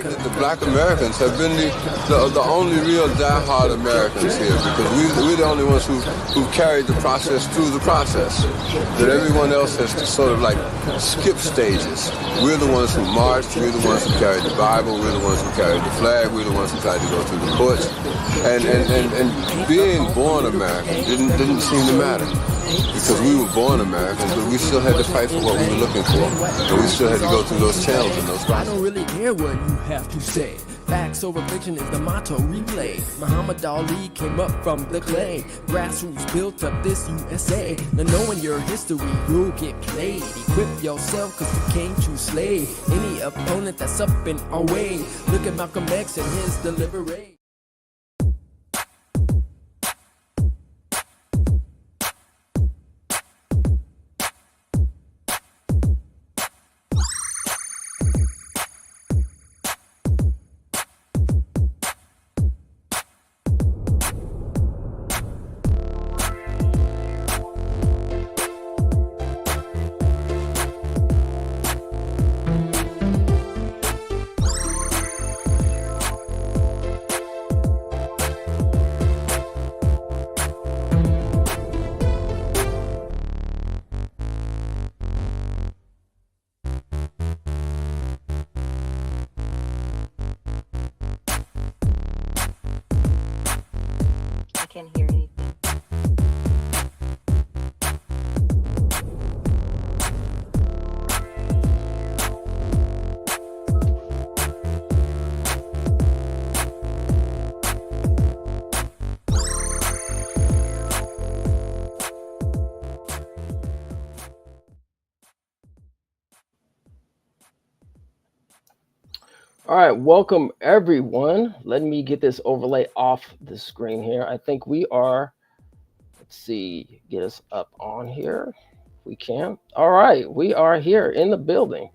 think that the black Americans have been the only real diehard Americans here, because we're the only ones who carried the process through the process. That everyone else has to sort of like skip stages. We're the ones who marched, we're the ones who carried the Bible, we're the ones who carried the flag, we're the ones who tried to go through the courts. And being born American didn't seem to matter. Because we were born Americans, but we still had to fight for what we were looking for. And we still had to go through those channels and those processes. I don't really care what you have to say. Facts over fiction is the motto replay. Muhammad Ali came up from the clay. Grassroots built up this USA. Now knowing your history, you'll get played. Equip yourself cause you came to slay any opponent that's up in our way. Look at Malcolm X and his delivery. Can't hear anything. All right, welcome everyone. Let me get this overlay off the screen here. I think we are, let's see, get us up on here if we can. All right, we are here in the building.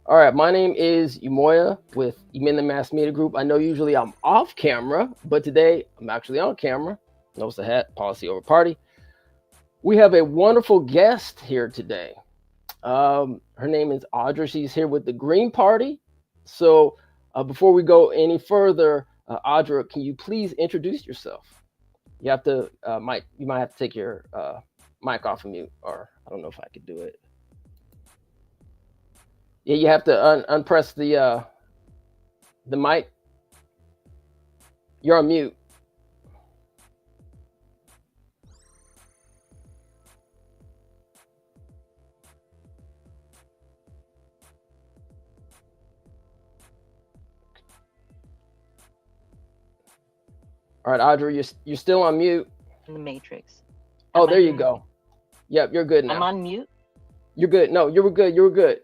All right, my name is Umoya with Emin Mass Media Group. I know usually I'm off camera, but today I'm actually on camera. Notice the hat, policy over party. We have a wonderful guest here today. Her name is Audra. She's here with the Green Party. So before we go any further, Audra, can you please introduce yourself? You have to, you might have to take your mic off of mute, or I don't know if I could do it. Yeah, you have to unpress the mic. You're on mute. All right, Audra, you're still on mute. In the Matrix. Oh, there you go. Yep, you're good now. I'm on mute? You're good. No, you were good. You were good.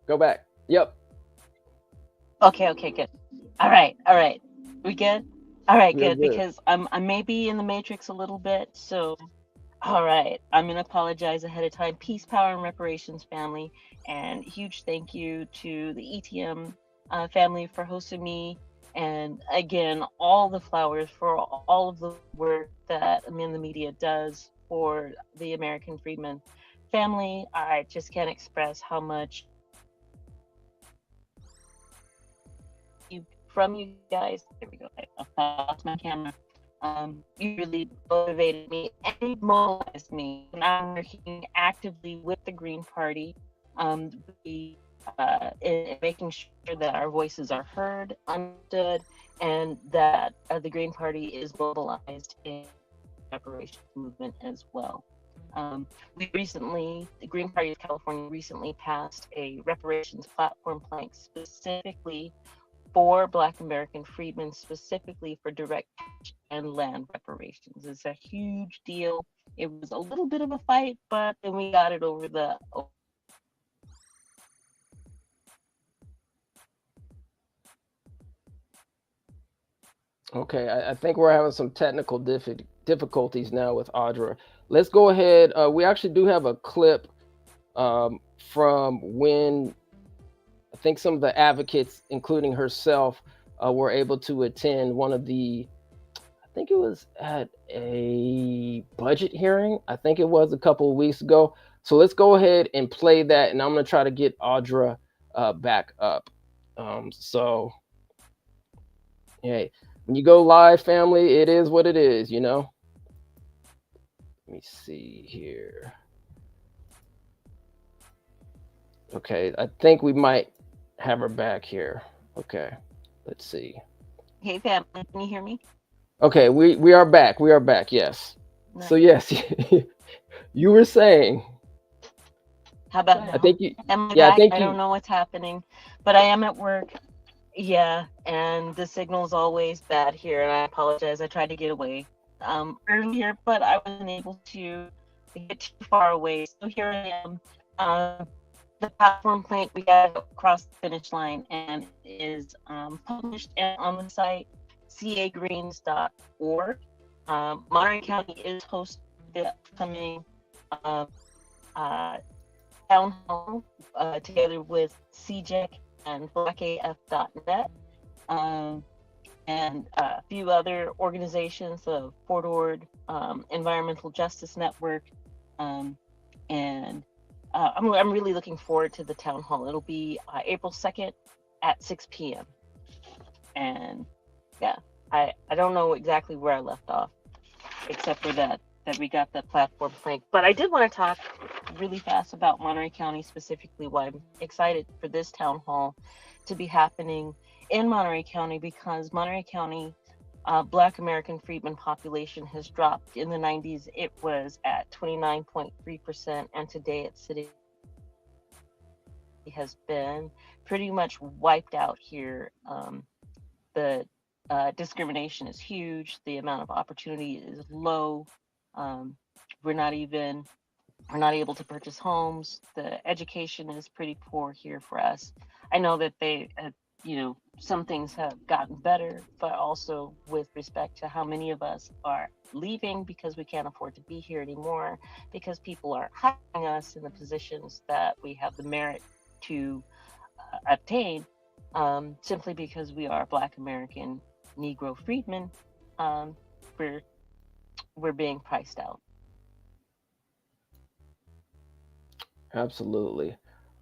Go back. Yep. Okay, good. All right. We good? All right, We're good. Because I may be in the Matrix a little bit, so all right. I'm going to apologize ahead of time. Peace, power, and reparations family. And huge thank you to the ETM family for hosting me. And again, all the flowers for all of the work that Amin the Media does for the American Freedmen family. I just can't express how much from you guys. There we go. I lost my camera. You really motivated me and mobilized me. And I'm working actively with the Green Party. In making sure that our voices are heard, understood, and that the Green Party is mobilized in the reparations movement as well. The Green Party of California recently passed a reparations platform plank specifically for Black American freedmen, specifically for direct cash and land reparations. It's a huge deal. It was a little bit of a fight, but then we got it over the Okay, I think we're having some technical difficulties now with Audra. Let's go ahead. We actually do have a clip from when I think some of the advocates, including herself, were able to attend one of the, I think it was at a budget hearing. I think it was a couple of weeks ago. So let's go ahead and play that. And I'm going to try to get Audra back up. So, hey, when you go live, family, it is what it is, you know. Let me see here. Okay, I think we might have her back here. Okay, let's see. Hey, family, can you hear me? Okay, we are back. We are back. Yes. No. So yes, you were saying. How about now? I think you. Am I Yeah, I back? think I don't you. know what's happening, but I am at work. Yeah, and the signal's always bad here, and I apologize. I tried to get away earlier, but I wasn't able to get too far away. So here I am. The platform plank, we got across the finish line, and it is published on the site cagreens.org. Monterey County is hosting the upcoming uh, town hall together with CJEC and blackaf.net. And a few other organizations, the Fort Ord Environmental Justice Network, and I'm really looking forward to the town hall. It'll be April 2nd at 6 p.m. And yeah, I don't know exactly where I left off, except for that we got the platform plank. But I did want to talk really fast about Monterey County, specifically why I'm excited for this town hall to be happening in Monterey County, because Monterey County Black American freedmen population has dropped. In the 90s, it was at 29.3%, and today it's sitting has been pretty much wiped out here. The discrimination is huge. The amount of opportunity is low. We're not able to purchase homes. The education is pretty poor here for us. I know that some things have gotten better, but also with respect to how many of us are leaving because we can't afford to be here anymore, because people aren't hiring us in the positions that we have the merit to obtain, simply because we are Black American Negro freedmen. We're being priced out. Absolutely.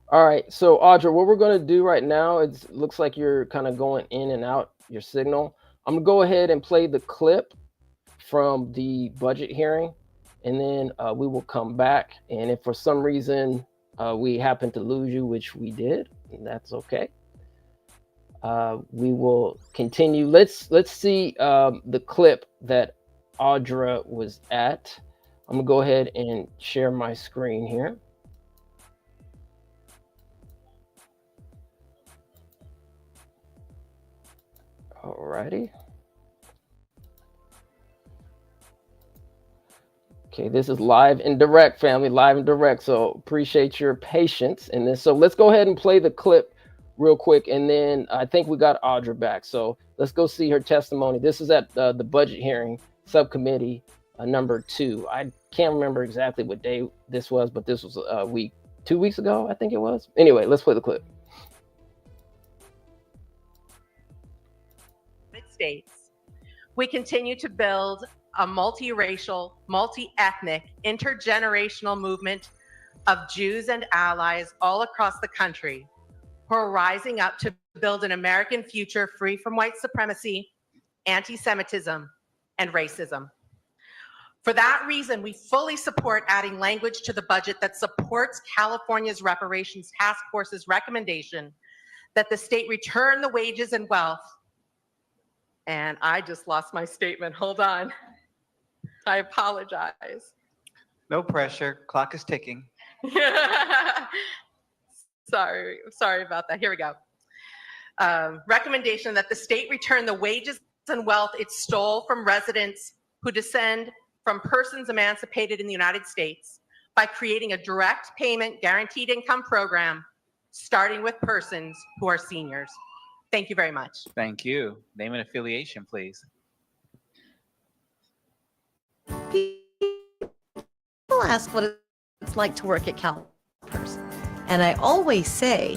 All right. So Audra, what we're going to do right now, it looks like you're kind of going in and out your signal. I'm going to go ahead and play the clip from the budget hearing, and then we will come back. And if for some reason we happen to lose you, which we did, that's okay. We will continue. Let's see the clip that Audra was at. I'm gonna go ahead and share my screen here. Alrighty. Okay, this is live and direct, family, live and direct. So appreciate your patience in this. So let's go ahead and play the clip real quick, and then I think we got Audra back. So let's go see her testimony. This is at the budget hearing subcommittee number 2. I can't remember exactly what day this was, but this was a week, 2 weeks ago, I think it was. Anyway, let's play the clip. States, we continue to build a multiracial, multi-ethnic, intergenerational movement of Jews and allies all across the country who are rising up to build an American future free from white supremacy, anti-Semitism, and racism. For that reason, we fully support adding language to the budget that supports California's Reparations Task Force's recommendation that the state return the wages and wealth. And I just lost my statement. Hold on. I apologize. No pressure. Clock is ticking. Sorry about that. Here we go. Recommendation that the state return the wages and wealth it stole from residents who descend from persons emancipated in the United States by creating a direct payment guaranteed income program, starting with persons who are seniors. Thank you very much. Thank you. Name and affiliation, please. People ask what it's like to work at CalPERS, and I always say,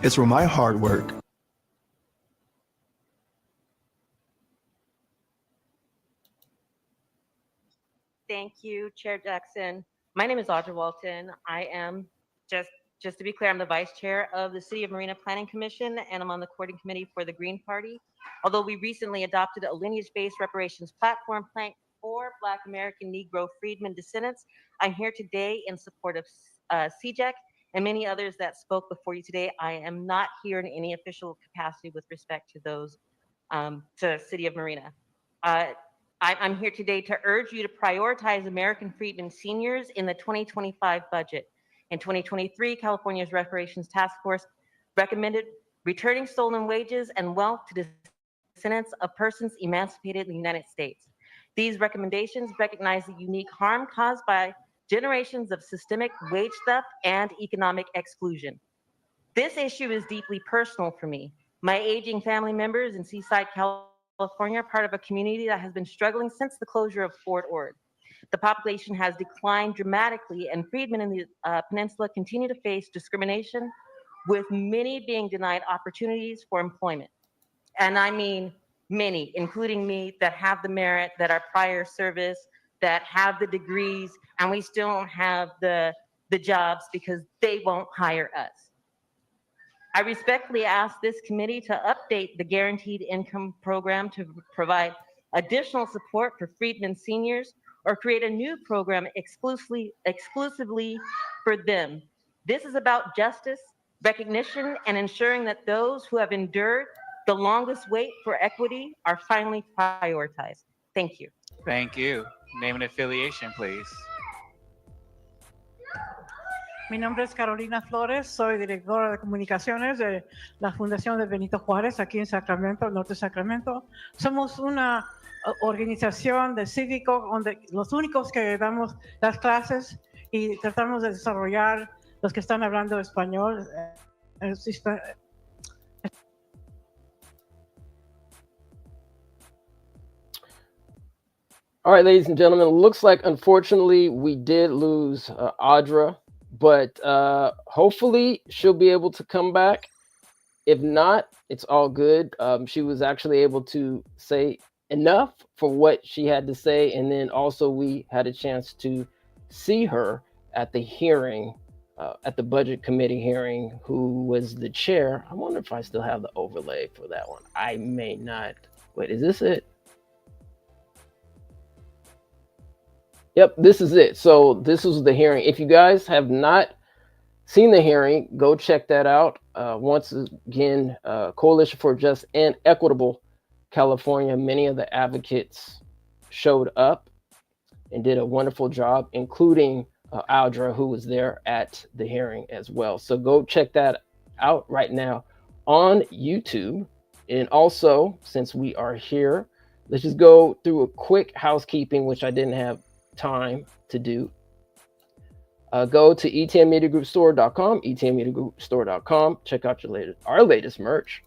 it's where my hard work. Thank you, Chair Jackson. My name is Audra Walton. I am just Just to be clear, I'm the vice chair of the City of Marina Planning Commission, and I'm on the coordinating committee for the Green Party. Although we recently adopted a lineage-based reparations platform plan for Black American Negro freedmen descendants, I'm here today in support of CJEC and many others that spoke before you today. I am not here in any official capacity with respect to those to City of Marina. I'm here today to urge you to prioritize American freedmen seniors in the 2025 budget. In 2023, California's Reparations Task Force recommended returning stolen wages and wealth to descendants of persons emancipated in the United States. These recommendations recognize the unique harm caused by generations of systemic wage theft and economic exclusion. This issue is deeply personal for me. My aging family members in Seaside, California are part of a community that has been struggling since the closure of Fort Ord. The population has declined dramatically, and freedmen in the peninsula continue to face discrimination, with many being denied opportunities for employment. And I mean many, including me, that have the merit, that are prior service, that have the degrees, and we still don't have the jobs because they won't hire us. I respectfully ask this committee to update the Guaranteed Income Program to provide additional support for freedmen seniors, or create a new program exclusively for them. This is about justice, recognition, and ensuring that those who have endured the longest wait for equity are finally prioritized. Thank you. Thank you. Name and affiliation, please. Mi nombre es Carolina Flores, soy directora de comunicaciones de la Fundación de Benito Juárez aquí en Sacramento, el norte de Sacramento. Somos una organización de cívico donde los únicos que damos las clases y tratamos de desarrollar los que están hablando español. All right, ladies and gentlemen, looks like unfortunately we did lose Audra, but hopefully she'll be able to come back. If not, it's all good. She was actually able to say enough for what she had to say, and then also we had a chance to see her at the hearing, at the budget committee hearing, who was the chair. I wonder if I still have the overlay for that one. I may not. Wait, is this it? Yep, this is it. So this was the hearing. If you guys have not seen the hearing, go check that out. Once again, Coalition for Just and Equitable California, many of the advocates showed up and did a wonderful job, including Audra, who was there at the hearing as well. So go check that out right now on YouTube. And also, since we are here, let's just go through a quick housekeeping, which I didn't have time to do. Go to etnmediagroupstore.com, etnmediagroupstore.com. Check out our latest merch.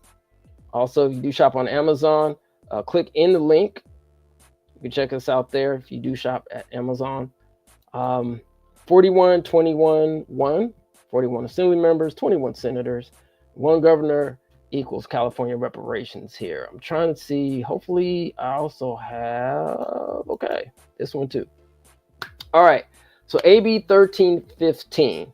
Also, if you do shop on Amazon, click in the link. You can check us out there if you do shop at Amazon. 41, 21, 1, 41 assembly members, 21 senators, 1 governor equals California reparations here. I'm trying to see, hopefully I also have, okay, this one too. All right, so AB 1315.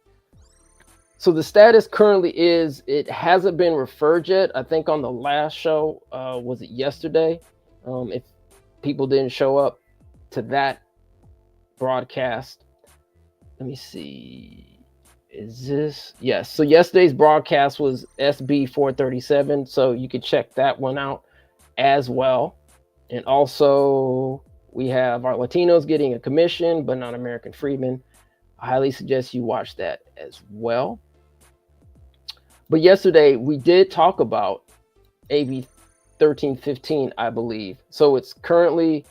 So the status currently is it hasn't been referred yet. I think on the last show, was it yesterday? If people didn't show up to that broadcast, let me see. Is this? Yes. So yesterday's broadcast was SB 437. So you can check that one out as well. And also we have our Latinos getting a commission, but not American freedmen. I highly suggest you watch that as well. But yesterday we did talk about AB 1315, I believe. So it's currently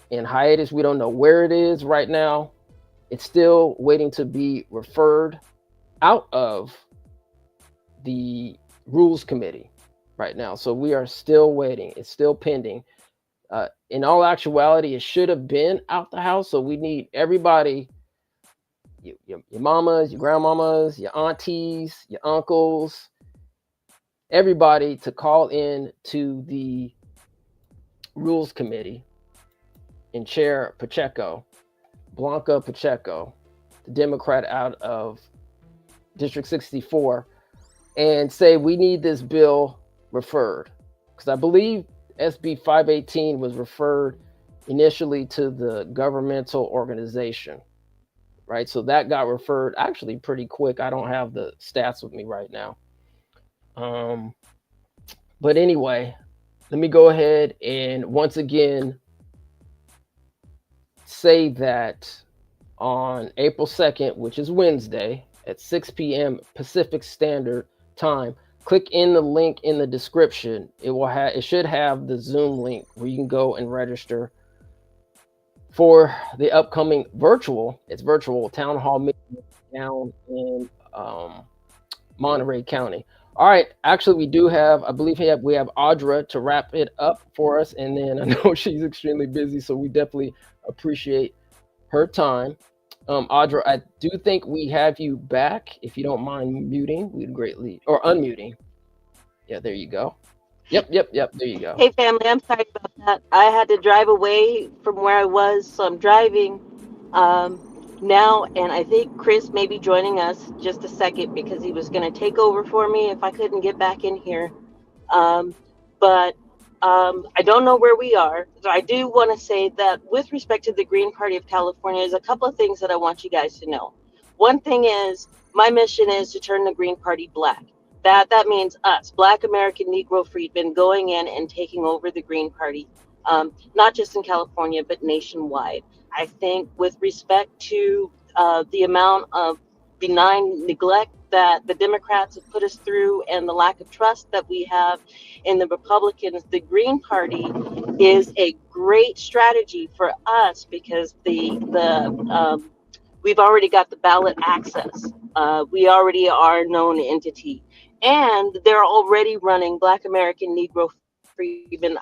in hiatus. We don't know where it is right now. It's still waiting to be referred out of the Rules Committee right now. So we are still waiting. It's still pending. In all actuality, it should have been out the house. So we need everybody, your mamas, your grandmamas, your aunties, your uncles, everybody to call in to the Rules Committee and Chair Pacheco, Blanca Pacheco, the Democrat out of District 64, and say we need this bill referred, because I believe SB 518 was referred initially to the governmental organization, right? So that got referred actually pretty quick. I don't have the stats with me right now. But anyway, let me go ahead and once again say that on April 2nd, which is Wednesday at 6 p.m. Pacific Standard Time, click in the link in the description. It should have the Zoom link where you can go and register for the upcoming virtual town hall meeting down in Monterey County. All right, actually we do have, I believe we have Audra to wrap it up for us, and then I know she's extremely busy, so we definitely appreciate her time. Audra, I do think we have you back. If you don't mind muting, we'd greatly, or unmuting. Yeah, there you go. Yep, there you go. Hey family, I'm sorry about that. I had to drive away from where I was, so I'm driving now, and I think Chris may be joining us just a second because he was going to take over for me if I couldn't get back in here. But I don't know where we are. So I do want to say that with respect to the Green Party of California, there's a couple of things that I want you guys to know. One thing is, my mission is to turn the Green Party black. That means us, Black American Negro freedmen, going in and taking over the Green Party, not just in California, but nationwide. I think with respect to the amount of benign neglect that the Democrats have put us through and the lack of trust that we have in the Republicans, the Green Party is a great strategy for us because we've already got the ballot access. We already are a known entity. And they're already running Black American Negro Freedmen.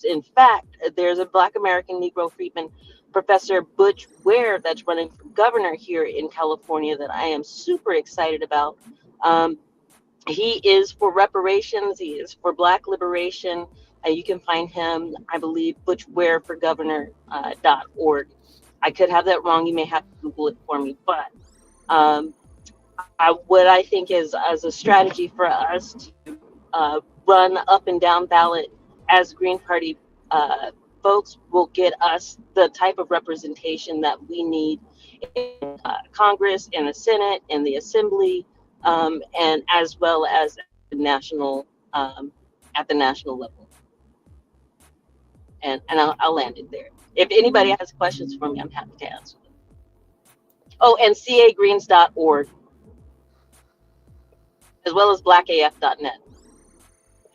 In fact, there's a Black American Negro Freedman, Professor Butch Ware, that's running for governor here in California that I am super excited about. He is for reparations. He is for Black liberation. You can find him, I believe, butchwareforgovernor.org. I could have that wrong. You may have to Google it for me. But what I think is as a strategy for us to run up and down ballot as Green Party folks will get us the type of representation that we need in Congress, in the Senate, in the Assembly, and as well as at the national level. And I'll land it there. If anybody has questions for me, I'm happy to answer them. Oh, and cagreens.org, as well as blackaf.net.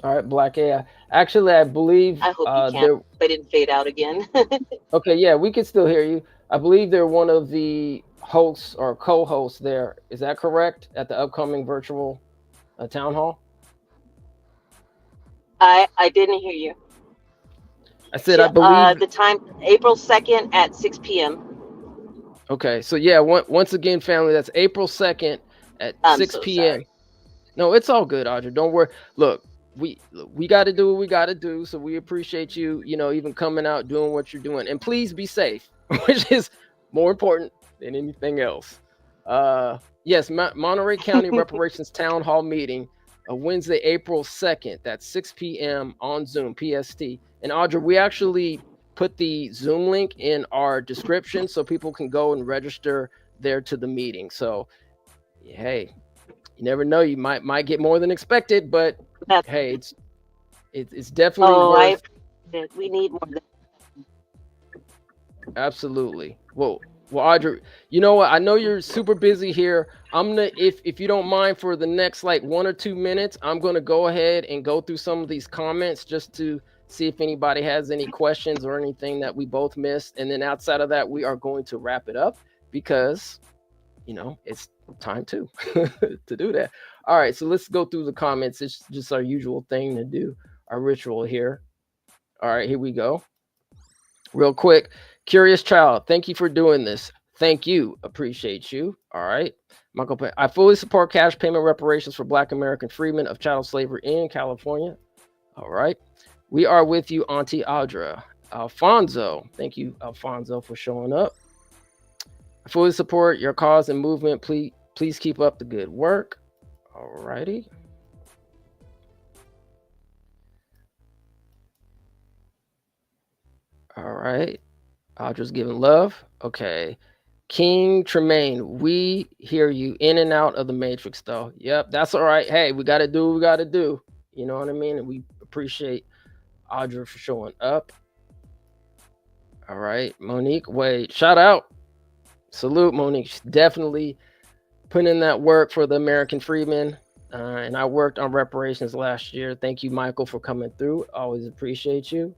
All right, Black AI. Actually, I believe. I hope you can. They didn't fade out again. Okay, yeah, we can still hear you. I believe they're one of the hosts or co-hosts there. Is that correct? At the upcoming virtual town hall? I didn't hear you. I said I believe the time, April 2nd at 6 p.m. Okay, so yeah, once again, family, that's April 2nd at 6 p.m. Sorry. No, it's all good, Audrey. Don't worry. Look, we got to do what we got to do. So we appreciate you, even coming out, doing what you're doing. And please be safe, which is more important than anything else. Yes, Monterey County Reparations Town Hall meeting, Wednesday, April 2nd. That's 6 p.m. on Zoom, PST. And Audrey, we actually put the Zoom link in our description so people can go and register there to the meeting. So, hey, you never know, you might get more than expected, but hey, it's definitely worth. We need more than. Absolutely. Well, Audrey, you know what? I know you're super busy here. I'm gonna, if you don't mind, for the next like 1 or 2 minutes, I'm gonna go ahead and go through some of these comments just to see if anybody has any questions or anything that we both missed. And then outside of that, we are going to wrap it up because, it's time to do that. All right, so let's go through the comments. It's just our usual thing to do, our ritual here. All right, here we go. Real quick. Curious Child, thank you for doing this. Thank you. Appreciate you. All right. Michael, I fully support cash payment reparations for Black American freedmen of chattel slavery in California. All right. We are with you, Auntie Audra. Alfonso, thank you, Alfonso, for showing up. I fully support your cause and movement. Please keep up the good work. All righty. All right. Audra's giving love. Okay. King Tremaine, we hear you in and out of the matrix, though. Yep, that's all right. Hey, we got to do what we got to do. You know what I mean? And we appreciate Audra for showing up. All right. Monique, wait. Shout out. Salute, Monique. She's definitely putting in that work for the American freedmen. And I worked on reparations last year. Thank you, Michael, for coming through. Always appreciate you.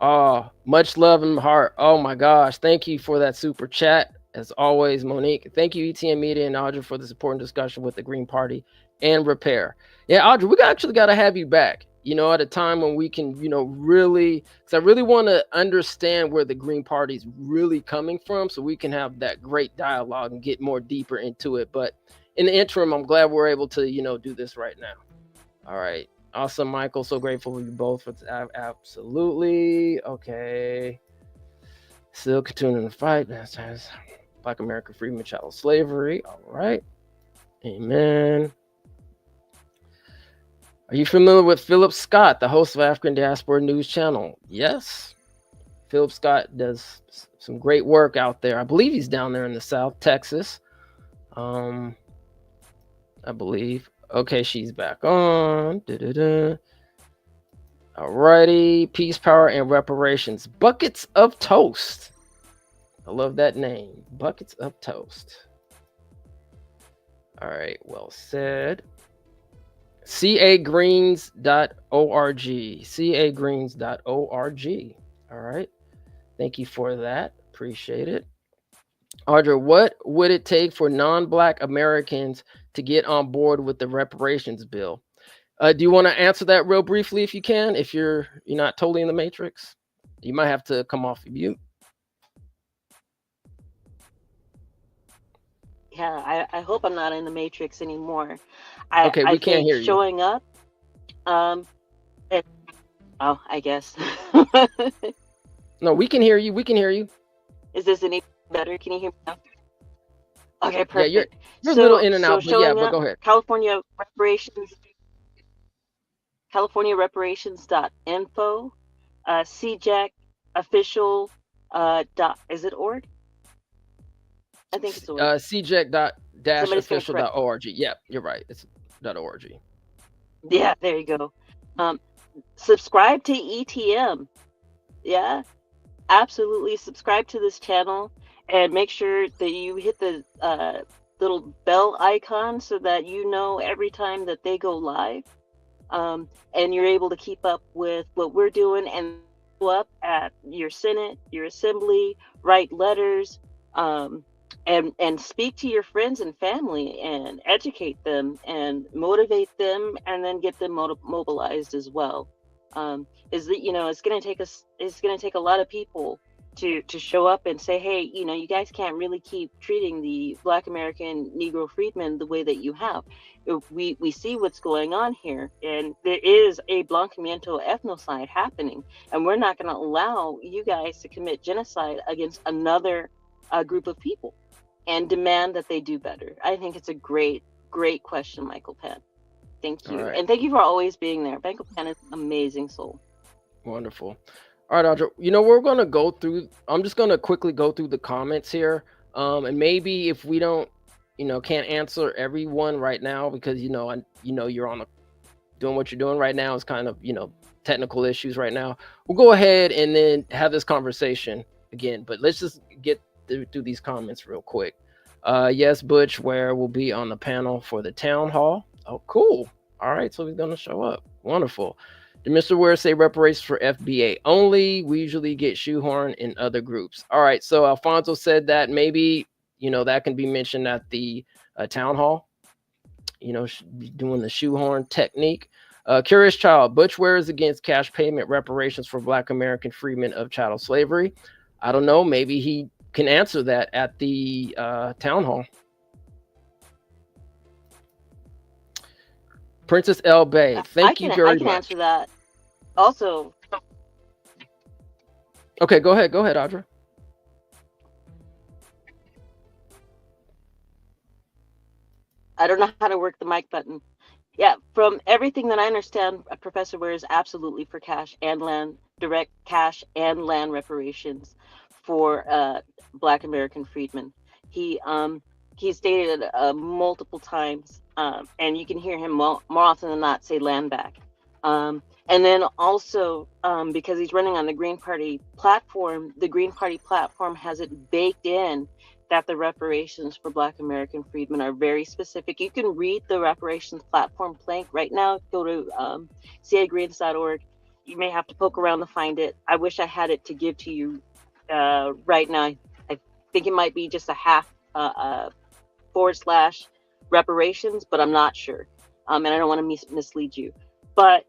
Oh, much love and heart. Oh my gosh. Thank you for that super chat. As always, Monique. Thank you, ETN Media and Audra, for this important discussion with the Green Party and Repair. Yeah, Audra, we actually got to have you back, you know, at a time when we can, you know, really, because I really want to understand where the Green Party is really coming from so we can have that great dialogue and get more deeper into it. But in the interim, I'm glad we're able to, you know, do this right now. All right. Awesome, Michael. So grateful for you both. Absolutely. Okay. Still continuing to fight. Black American freedom, chattel slavery. All right. Amen. Are you familiar with Philip Scott, the host of African Diaspora News Channel? Yes. Philip Scott does some great work out there. I believe he's down there in the South, Texas. I believe. Okay, she's back on. All righty. Peace, power, and reparations. Buckets of toast. I love that name. Buckets of toast. All right. Well said. cagreens.org. cagreens.org. All right. Thank you for that. Appreciate it. Audra, what would it take for non-Black Americans to get on board with the reparations bill? Do you want to answer that real briefly if you can? If you're not totally in the matrix, you might have to come off of mute. Yeah, I hope I'm not in the matrix anymore. Okay, we can't hear you. Showing up. I guess. No, we can hear you. We can hear you. Is this any better? Can you hear me now? Okay, perfect. Yeah, you're a little in and out, but yeah, but go ahead. California Reparations. CaliforniaReparations.info. CJAC official. Is it org? I think it's org. CJAC.-official.org. Yeah, you're right. It's .org. Yeah, there you go. Subscribe to ETM. Yeah, absolutely. Subscribe to this channel and make sure that you hit the little bell icon so that you know every time that they go live. And you're able to keep up with what we're doing and go up at your Senate, your Assembly, write letters, and speak to your friends and family and educate them and motivate them and then get them mobilized as well. Is that, it's going to take a lot of people to show up and say, hey, you guys can't really keep treating the Black American Negro freedmen the way that you have. We see what's going on here, and there is a Blanqueamiento ethnocide happening, and we're not going to allow you guys to commit genocide against another group of people and demand that they do better. I think it's a great, great question, Michael Penn. Thank you. Right. And thank you for always being there. Michael Penn is an amazing soul. Wonderful. All right, Audra, we're going to go through, I'm just going to quickly go through the comments here. And maybe if we don't, can't answer everyone right now because, you're on doing what you're doing right now is kind of, technical issues right now. We'll go ahead and then have this conversation again, but let's just get through these comments real quick. Yes, Butch Ware will be on the panel for the town hall. Oh, cool. All right, so he's going to show up. Wonderful. Did Mr. Ware say reparations for FBA only? We usually get shoehorned in other groups. All right, so Alfonso said that maybe, that can be mentioned at the town hall, doing the shoehorn technique. Curious Child, Butch Ware is against cash payment reparations for Black American freedmen of chattel slavery. I don't know, maybe he can answer that at the town hall. Princess L. Bay, thank you very much. I can answer that. Also. Okay, go ahead, Audra. I don't know how to work the mic button. Yeah, from everything that I understand, Professor Ware is absolutely for cash and land, direct cash and land reparations for Black American freedmen. He he stated it multiple times, and you can hear him more often than not say land back. And then also, because he's running on the Green Party platform, the Green Party platform has it baked in that the reparations for Black American freedmen are very specific. You can read the reparations platform plank right now. Go to cagreens.org. You may have to poke around to find it. I wish I had it to give to you right now. I think it might be just a half / reparations, but I'm not sure. And I don't want to mislead you. But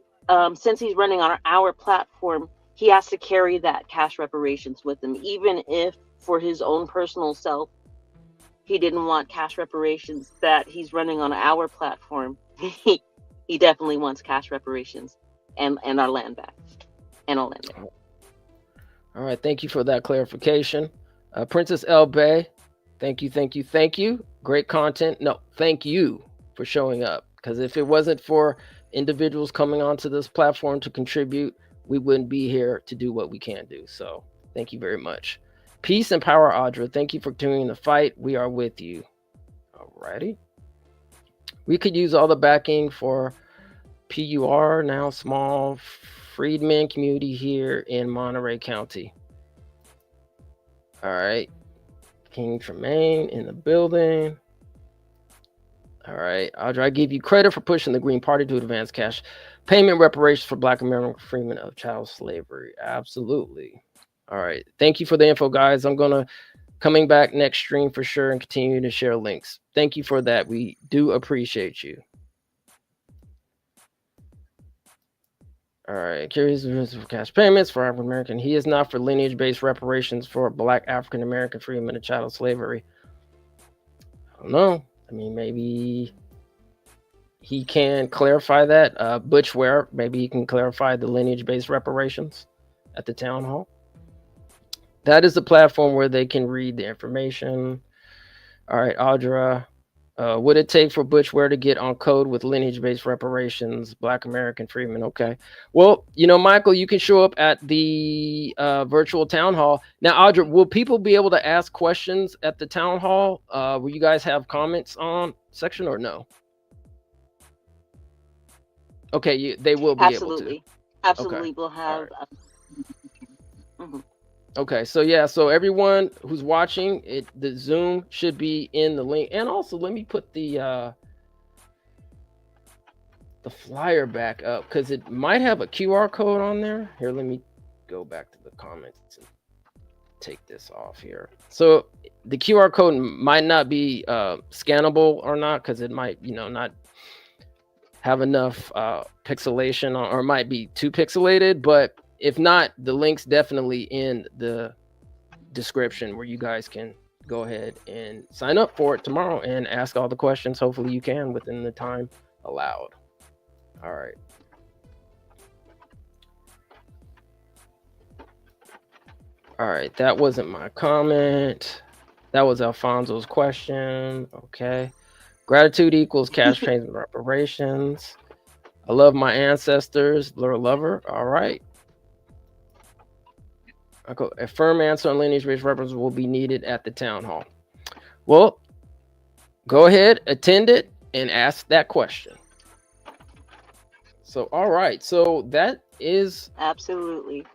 since he's running on our platform, he has to carry that cash reparations with him, even if for his own personal self he didn't want cash reparations that he's running on our platform. He definitely wants cash reparations and our land back and our land back. All right, thank you for that clarification. Princess El Bay, thank you. Great content. No, thank you for showing up, because if it wasn't for individuals coming onto this platform to contribute, we wouldn't be here to do what we can do. So thank you very much. Peace and power, Audra. Thank you for continuing the fight. We are with you. Alrighty. We could use all the backing for PUR, now small freedmen community here in Monterey County. All right. King Tremaine in the building. All right. Audra, I give you credit for pushing the Green Party to advance cash payment reparations for Black American freedmen of child slavery. Absolutely. All right. Thank you for the info, guys. I'm going to coming back next stream for sure and continue to share links. Thank you for that. We do appreciate you. All right. Curious for cash payments for African American. He is not for lineage-based reparations for Black African American freedmen of chattel slavery. I don't know. I mean, maybe he can clarify that. Butch Ware, maybe he can clarify the lineage-based reparations at the town hall. That is the platform where they can read the information. All right, Audra. Would it take for Butch Ware to get on code with lineage-based reparations, Black American freedmen? Okay. Well, you know, Michael, you can show up at the virtual town hall. Now, Audra, will people be able to ask questions at the town hall? Will you guys have comments on section or no? Okay, they will be able to. Absolutely, okay. We'll have. Right. Okay, so yeah, so everyone who's watching it, the Zoom should be in the link, and also let me put the flyer back up because it might have a QR code on there. Here, let me go back to the comments and take this off here. So the QR code might not be scannable or not, because it might, you know, not have enough pixelation or might be too pixelated, but if not, the link's definitely in the description where you guys can go ahead and sign up for it tomorrow and ask all the questions. Hopefully you can within the time allowed. All right. All right, that wasn't my comment. That was Alfonso's question. Okay. Gratitude equals cash payments and reparations. I love my ancestors. Lord lover. All right. A firm answer on lineage-based reparations will be needed at the town hall. Well, go ahead, attend it, and ask that question. So, all right. So that is absolutely.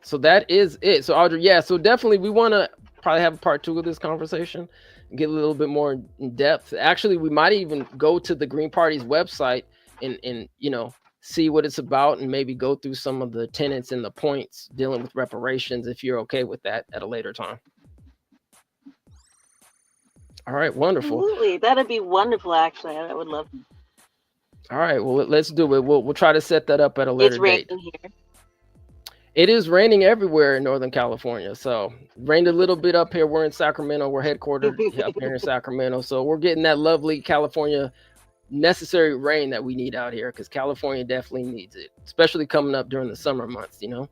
So that is it. So Audrey, yeah. So definitely, we want to probably have a part 2 of this conversation, and get a little bit more in depth. Actually, we might even go to the Green Party's website and you know, see what it's about, and maybe go through some of the tenets and the points dealing with reparations, if you're okay with that at a later time. All right, wonderful. Absolutely, that'd be wonderful. Actually, I would love it. All right, well, let's do it. We'll try to set that up at a later date. It's raining here. It is raining everywhere in Northern California. So rained a little bit up here. We're in Sacramento. We're headquartered up here in Sacramento. So we're getting that lovely California necessary rain that we need out here, because California definitely needs it, especially coming up during the summer months, you know.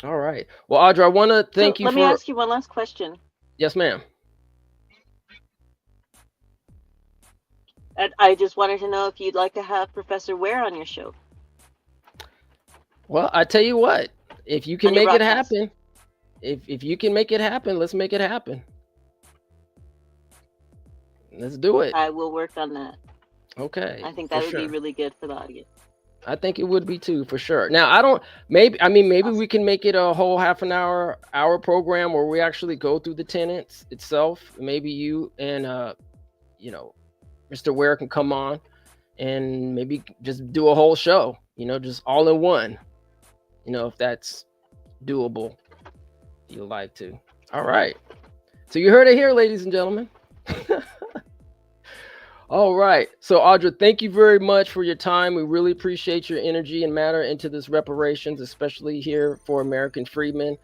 All right. Well, Audra, I want to thank you Let me ask you one last question. Yes, ma'am. And I just wanted to know if you'd like to have Professor Ware on your show. Well, I tell you what, if you can On your make it broadcast. happen, if you can make it happen, let's make it happen. Let's do it. I will work on that. Okay. I think for that would sure. be really good for the audience. I think it would be too, for sure. Now, maybe we can make it a whole half an hour program where we actually go through the tenants itself. Maybe you and, Mr. Ware can come on and maybe just do a whole show, just all in one, if that's doable, if you'd like to. All right. So you heard it here, ladies and gentlemen. All right. So Audra, thank you very much for your time. We really appreciate your energy and matter into this reparations, especially here for American freedmen.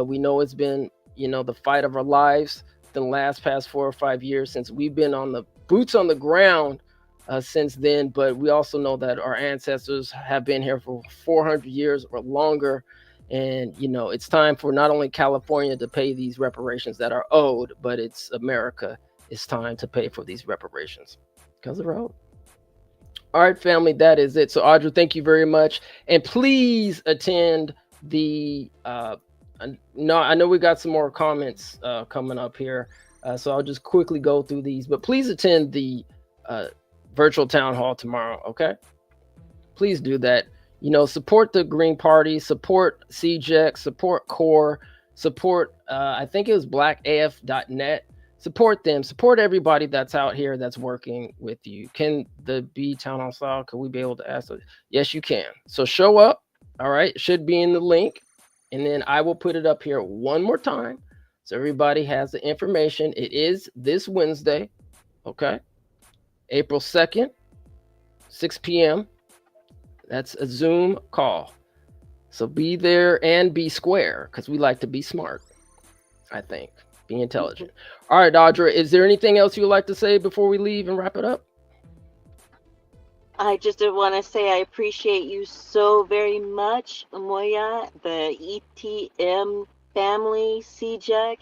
We know it's been, the fight of our lives the past 4 or 5 years since we've been on the boots on the ground since then. But we also know that our ancestors have been here for 400 years or longer. And, it's time for not only California to pay these reparations that are owed, but it's America. It's time to pay for these reparations because they're owed. All right, family, that is it. So Audra, thank you very much. And please attend the, I know we got some more comments coming up here. So I'll just quickly go through these, but please attend the virtual town hall tomorrow. Okay. Please do that. Support the Green Party, support CJEC, support CORE, support, I think it was blackaf.net. Support them, support everybody that's out here that's working with you. Can the B Town Hall style, could we be able to ask? Yes, you can. So show up. All right. It should be in the link. And then I will put it up here one more time. So everybody has the information. It is this Wednesday. Okay. April 2nd, 6 p.m. That's a Zoom call. So be there and be square because we like to be smart, I think. Be intelligent. All right, Audra, is there anything else you'd like to say before we leave and wrap it up? I just want to say I appreciate you so very much, Moya, the ETM family, CJEC,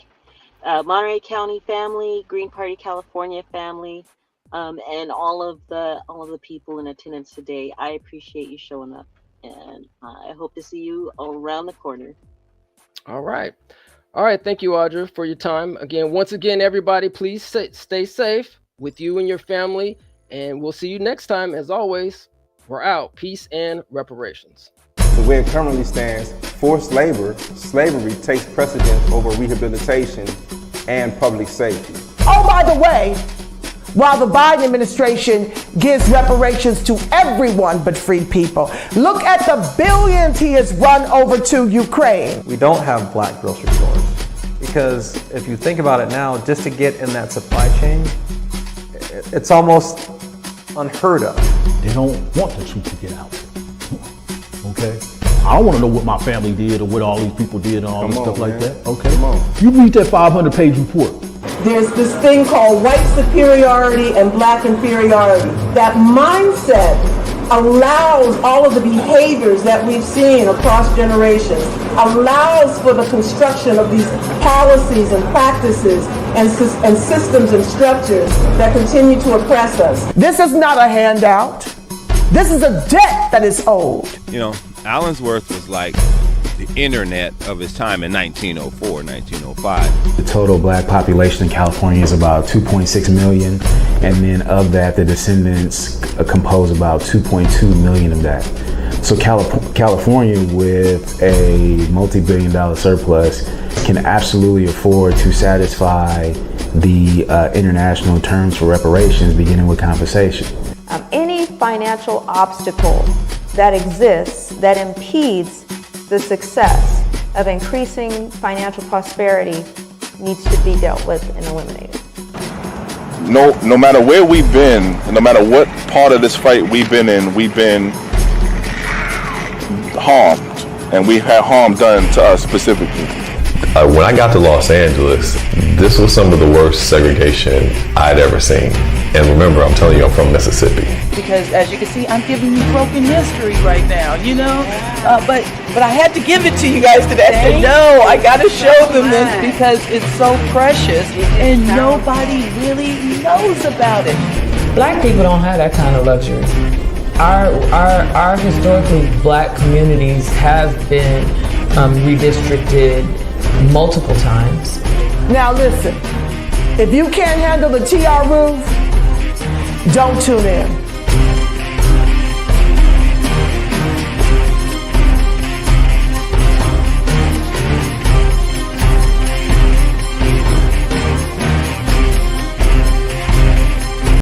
Monterey County family, Green Party California family, and all of the people in attendance today. I appreciate you showing up, and I hope to see you around the corner. All right. All right. Thank you, Audra, for your time. Once again, everybody, please stay safe with you and your family. And we'll see you next time. As always, we're out. Peace and reparations. The way it currently stands, forced labor, slavery takes precedence over rehabilitation and public safety. Oh, by the way, while the Biden administration gives reparations to everyone but free people, look at the billions he has run over to Ukraine. We don't have black grocery stores because if you think about it now, just to get in that supply chain, it's almost unheard of. They don't want the truth to get out. Okay? I don't want to know what my family did or what all these people did and all this stuff like that. Okay? You read that 500-page report. There's this thing called white superiority and black inferiority. That mindset allows all of the behaviors that we've seen across generations, allows for the construction of these policies and practices and systems and structures that continue to oppress us. This is not a handout. This is a debt that is owed. Allensworth was like the internet of his time in 1904, 1905. The total black population in California is about 2.6 million. And then of that, the descendants compose about 2.2 million of that. So California, with a multi-billion-dollar surplus, can absolutely afford to satisfy the international terms for reparations, beginning with compensation. Any financial obstacle that exists that impedes the success of increasing financial prosperity needs to be dealt with and eliminated. No matter where we've been, no matter what part of this fight we've been in, we've been harmed, and we've had harm done to us specifically. When I got to Los Angeles, this was some of the worst segregation I'd ever seen. And remember, I'm telling you, I'm from Mississippi. Because as you can see, I'm giving you broken history right now, but I had to give it to you guys today. I said, no, I got to show them this because it's so precious and nobody really knows about it. Black people don't have that kind of luxury. Our historically black communities have been redistricted multiple times. Now listen, if you can't handle the TR roof, don't tune in.